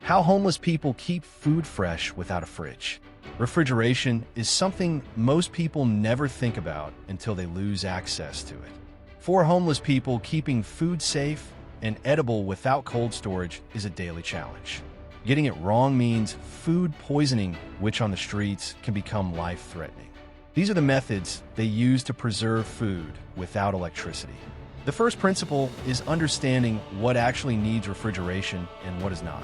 How homeless people keep food fresh without a fridge. Refrigeration is something most people never think about until they lose access to it. For homeless people, keeping food safe and edible without cold storage is a daily challenge. Getting it wrong means food poisoning, which on the streets can become life-threatening. These are the methods they use to preserve food without electricity. The first principle is understanding what actually needs refrigeration and what does not.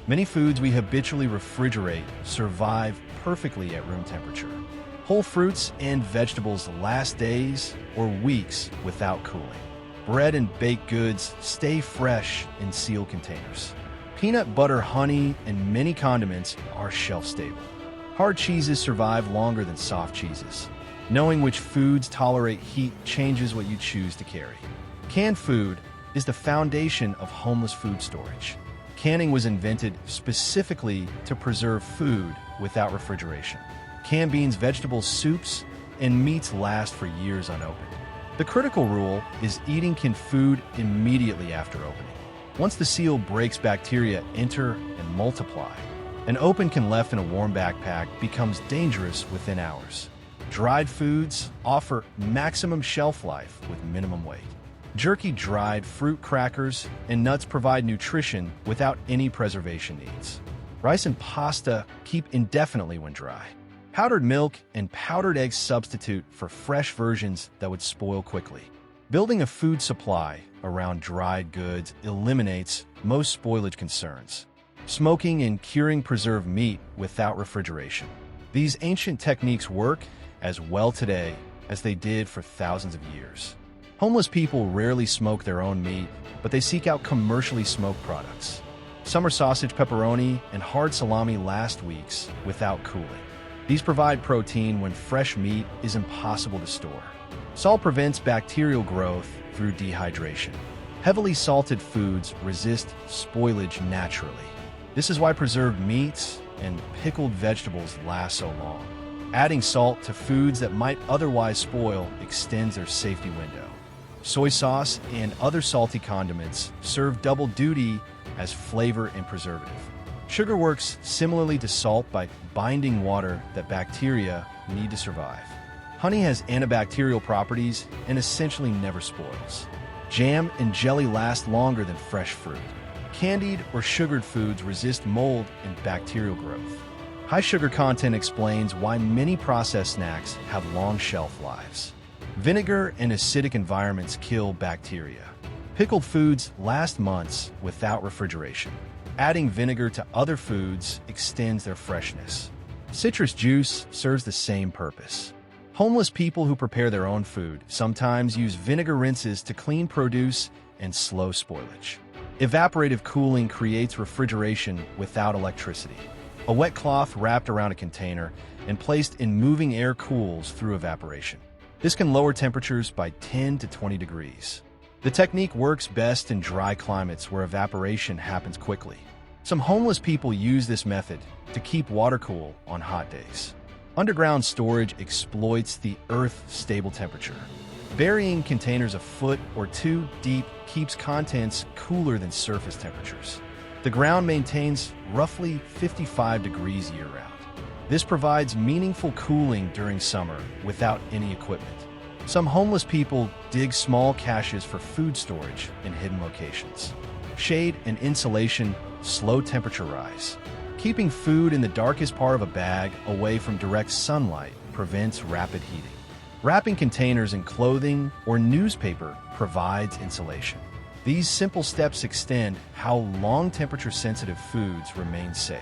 Many foods we habitually refrigerate survive perfectly at room temperature. Whole fruits and vegetables last days or weeks without cooling. Bread and baked goods stay fresh in sealed containers. Peanut butter, honey, and many condiments are shelf-stable. Hard cheeses survive longer than soft cheeses. Knowing which foods tolerate heat changes what you choose to carry. Canned food is the foundation of homeless food storage. Canning was invented specifically to preserve food without refrigeration. Canned beans, vegetables, soups, and meats last for years unopened. The critical rule is eating canned food immediately after opening. Once the seal breaks, bacteria enter and multiply. An open can left in a warm backpack becomes dangerous within hours. Dried foods offer maximum shelf life with minimum weight. Jerky, dried fruit, crackers, and nuts provide nutrition without any preservation needs. Rice and pasta keep indefinitely when dry. Powdered milk and powdered eggs substitute for fresh versions that would spoil quickly. Building a food supply around dried goods eliminates most spoilage concerns. Smoking and curing preserved meat without refrigeration. These ancient techniques work as well today as they did for thousands of years. Homeless people rarely smoke their own meat, but they seek out commercially smoked products. Summer sausage, pepperoni, and hard salami last weeks without cooling. These provide protein when fresh meat is impossible to store. Salt prevents bacterial growth through dehydration. Heavily salted foods resist spoilage naturally. This is why preserved meats and pickled vegetables last so long. Adding salt to foods that might otherwise spoil extends their safety window. Soy sauce and other salty condiments serve double duty as flavor and preservative. Sugar works similarly to salt by binding water that bacteria need to survive. Honey has antibacterial properties and essentially never spoils. Jam and jelly last longer than fresh fruit. Candied or sugared foods resist mold and bacterial growth. High sugar content explains why many processed snacks have long shelf lives. Vinegar and acidic environments kill bacteria. Pickled foods last months without refrigeration. Adding vinegar to other foods extends their freshness. Citrus juice serves the same purpose. Homeless people who prepare their own food sometimes use vinegar rinses to clean produce and slow spoilage. Evaporative cooling creates refrigeration without electricity. A wet cloth wrapped around a container and placed in moving air cools through evaporation. This can lower temperatures by 10 to 20 degrees. The technique works best in dry climates where evaporation happens quickly. Some homeless people use this method to keep water cool on hot days. Underground storage exploits the Earth's stable temperature. Burying containers a foot or two deep keeps contents cooler than surface temperatures. The ground maintains roughly 55 degrees year-round. This provides meaningful cooling during summer without any equipment. Some homeless people dig small caches for food storage in hidden locations. Shade and insulation slow temperature rise. Keeping food in the darkest part of a bag away from direct sunlight prevents rapid heating. Wrapping containers in clothing or newspaper provides insulation. These simple steps extend how long temperature-sensitive foods remain safe.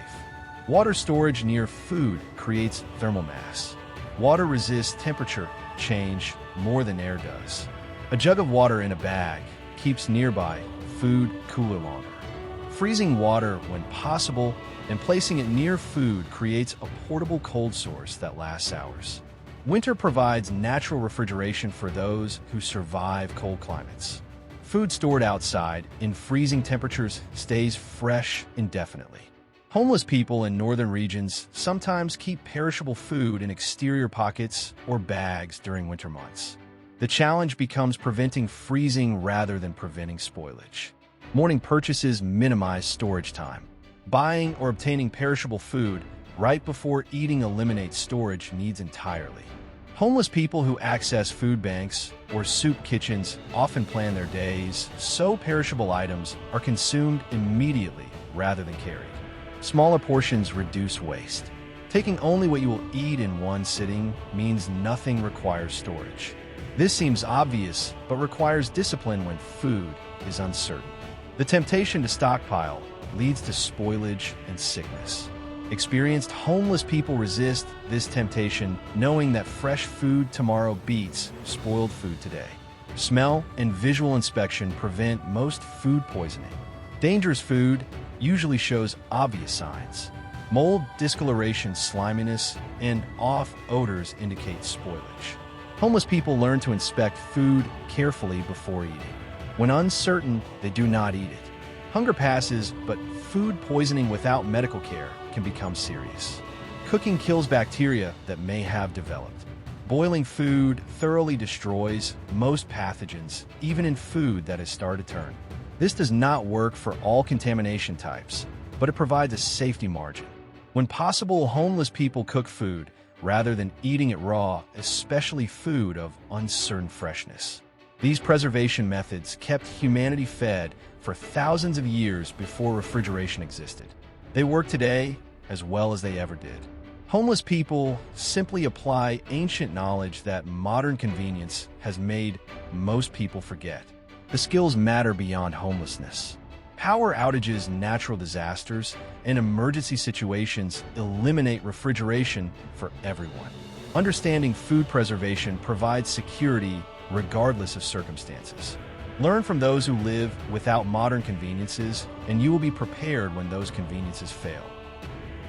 Water storage near food creates thermal mass. Water resists temperature change more than air does. A jug of water in a bag keeps nearby food cooler longer. Freezing water when possible and placing it near food creates a portable cold source that lasts hours. Winter provides natural refrigeration for those who survive cold climates. Food stored outside in freezing temperatures stays fresh indefinitely. Homeless people in northern regions sometimes keep perishable food in exterior pockets or bags during winter months. The challenge becomes preventing freezing rather than preventing spoilage. Morning purchases minimize storage time. Buying or obtaining perishable food right before eating eliminates storage needs entirely. Homeless people who access food banks or soup kitchens often plan their days so perishable items are consumed immediately rather than carried. Smaller portions reduce waste. Taking only what you will eat in one sitting means nothing requires storage. This seems obvious, but requires discipline when food is uncertain. The temptation to stockpile leads to spoilage and sickness. Experienced homeless people resist this temptation, knowing that fresh food tomorrow beats spoiled food today. Smell and visual inspection prevent most food poisoning. Dangerous food usually shows obvious signs. Mold, discoloration, sliminess, and off odors indicate spoilage. Homeless people learn to inspect food carefully before eating. When uncertain, they do not eat it. Hunger passes, but food poisoning without medical care can become serious. Cooking kills bacteria that may have developed. Boiling food thoroughly destroys most pathogens, even in food that has started to turn. This does not work for all contamination types, but it provides a safety margin. When possible, homeless people cook food rather than eating it raw, especially food of uncertain freshness. These preservation methods kept humanity fed for thousands of years before refrigeration existed. They work today as well as they ever did. Homeless people simply apply ancient knowledge that modern convenience has made most people forget. The skills matter beyond homelessness. Power outages, natural disasters, and emergency situations eliminate refrigeration for everyone. Understanding food preservation provides security regardless of circumstances. Learn from those who live without modern conveniences, and you will be prepared when those conveniences fail.